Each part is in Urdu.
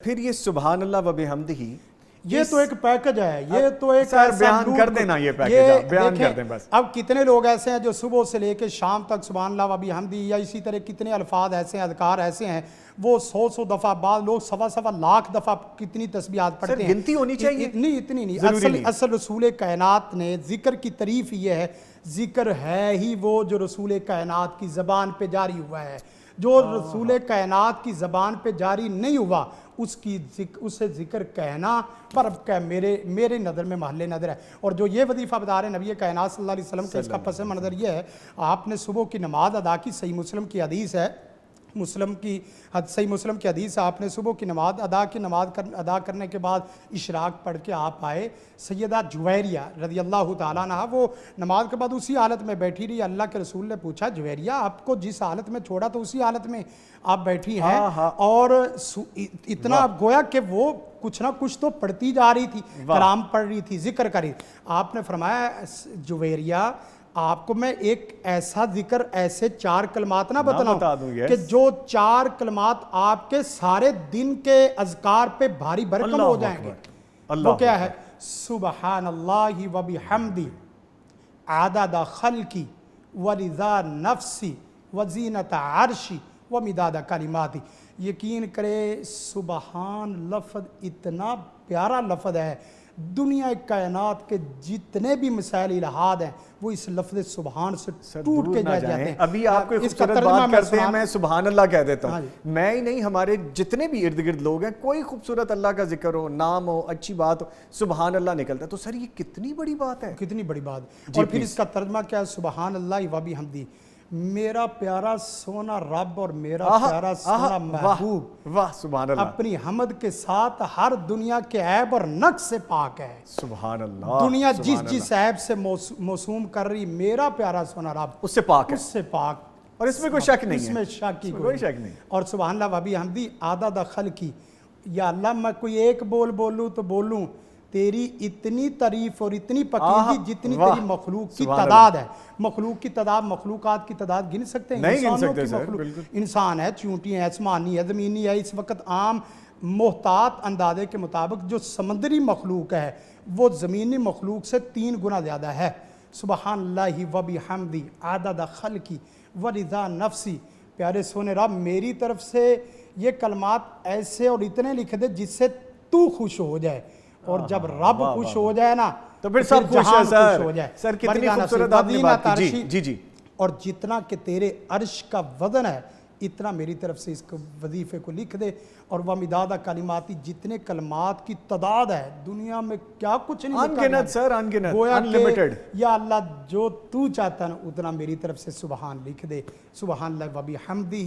پھر یہ سبحان اللہ و بحمدہ یہ تو ایک پیکج ہے، یہ تو ایک سر بیان کر دینا، یہ پیکج بیان کر دیں بس۔ اب کتنے لوگ ایسے ہیں جو صبح سے لے کے شام تک سبحان اللہ و بحمدہ، یا اسی طرح کتنے الفاظ ایسے ہیں، اذکار ایسے ہیں، وہ 100 دفعہ، بعض لوگ 1.25 لاکھ دفعہ کتنی تسبیحات پڑھتے ہیں۔ گنتی ہونی چاہیے؟ اتنی نہیں، اصل رسول کائنات نے ذکر کی تعریف یہ ہے، ذکر ہے ہی وہ جو رسول کائنات کی زبان پہ جاری ہوا ہے۔ جو رسول کائنات کی زبان پہ جاری نہیں ہوا اسے ذکر کہنا پر میرے نظر میں محل نظر ہے۔ اور جو یہ وظیفہ بتا رہے ہیں نبی کائنات صلی اللہ علیہ وسلم کا، اس کا پس منظر یہ ہے، آپ نے صبح کی نماز ادا کی، صحیح مسلم کی حدیث ہے، صحیح مسلم کی حدیث ہے، آپ نے صبح کی نماز ادا کرنے کے بعد اشراق پڑھ کے آپ آئے، سیدہ جویریہ رضی اللہ تعالیٰ عنہ وہ نماز کے بعد اسی حالت میں بیٹھی رہی۔ اللہ کے رسول نے پوچھا، جویریہ آپ کو جس حالت میں چھوڑا تو اسی حالت میں آپ بیٹھی ہیں؟ اور اتنا گویا کہ وہ کچھ نہ کچھ تو پڑھتی جا رہی تھی، کلام پڑھ رہی تھی، ذکر کر رہی تھی۔ آپ نے فرمایا، جویریہ آپ کو میں ایک ایسا ذکر، ایسے 4 کلمات نہ بتلاؤں کہ جو 4 کلمات آپ کے سارے دن کے اذکار پہ بھاری بھرکم ہو جائیں گے؟ وہ کیا ہے؟ سبحان اللہ و بحمدہ عدد خلقی ورضا نفسی وزینت عرشی ومداد کلماتی۔ یقین کرے سبحان لفظ اتنا پیارا لفظ ہے، دنیا کائنات کے جتنے بھی مسائل الہاد ہیں وہ اس لفظ سبحان سے ٹوٹ کے جاتے ہیں۔ ابھی آپ کوئی خوبصورت بات کرتے ہیں، میں سبحان اللہ کہہ دیتا ہوں، میں ہی نہیں، ہمارے جتنے بھی ارد گرد لوگ ہیں، کوئی خوبصورت اللہ کا ذکر ہو، نام ہو، اچھی بات ہو، سبحان اللہ نکلتا ہے۔ تو سر یہ کتنی بڑی بات ہے، کتنی بڑی بات۔ اور پھر اس کا ترجمہ کیا ہے؟ سبحان اللہ و بحمدہ، میرا پیارا سونا رب اور میرا پیارا سونا محبوب، واہ سبحان اللہ، اپنی حمد کے ساتھ ہر دنیا کے عیب اور نقص سے پاک ہے۔ سبحان اللہ، دنیا جس عیب سے موسوم کر رہی، میرا پیارا سونا رب اس سے پاک ہے، اس سے پاک، اور اس میں کوئی شک نہیں ہے، اس میں شک کی کوئی شک نہیں۔ اور سبحان اللہ و بحمدہ عدد خلقی، یا اللہ میں کوئی ایک بولوں تو بولوں، تیری اتنی تعریف اور اتنی پکیزی جتنی تیری مخلوق کی تعداد ہے۔ مخلوق کی تعداد، مخلوقات کی تعداد گن سکتے ہیں؟ نہیں گن سکتے سر، انسان ہے، چونٹی ہے، آسمانی ہے، زمینی ہے۔ اس وقت عام محتاط اندازے کے مطابق جو سمندری مخلوق ہے وہ زمینی مخلوق سے 3 گنا زیادہ ہے۔ سبحان اللہ و بحمدہ عدد خلقی ورضا نفسی، پیارے سونے رب میری طرف سے یہ کلمات ایسے اور اتنے لکھ دے جس سے تو خوش ہو جائے، اور جب رب خوش ہو جائے نا تو پھر سب خوش ہے سر۔ ہو جائے۔ سر کتنی خوبصورت آپ نے بات کی، جی اور جتنا کہ تیرے عرش کا وزن ہے اتنا میری طرف سے اس وظیفے کو لکھ دے، اور ومداد کلماتی، جتنے کلمات کی تعداد ہے دنیا میں کیا کچھ نہیں، انگنت سر، انگنت، انلمیٹڈ، یا اللہ جو تو چاہتا ہے اتنا میری طرف سے سبحان لکھ دے۔ سبحان اللہ و بحمدہ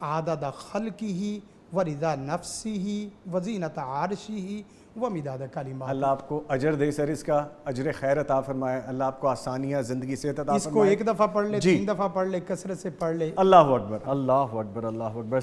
عدد خلقہ ورضا نفسہ وزینت عرشہ ومداد کلمات۔ اللہ آپ کو اجر دے سر، اس کا اجر خیر عطا فرمائے، اللہ آپ کو آسانیاں زندگی سے عطا فرمائے۔ اس کو 1 دفعہ پڑھ لے، 3 دفعہ پڑھ لے، کثرت سے پڑھ لے۔ اللہ اکبر، اللہ اکبر، اللہ اکبر۔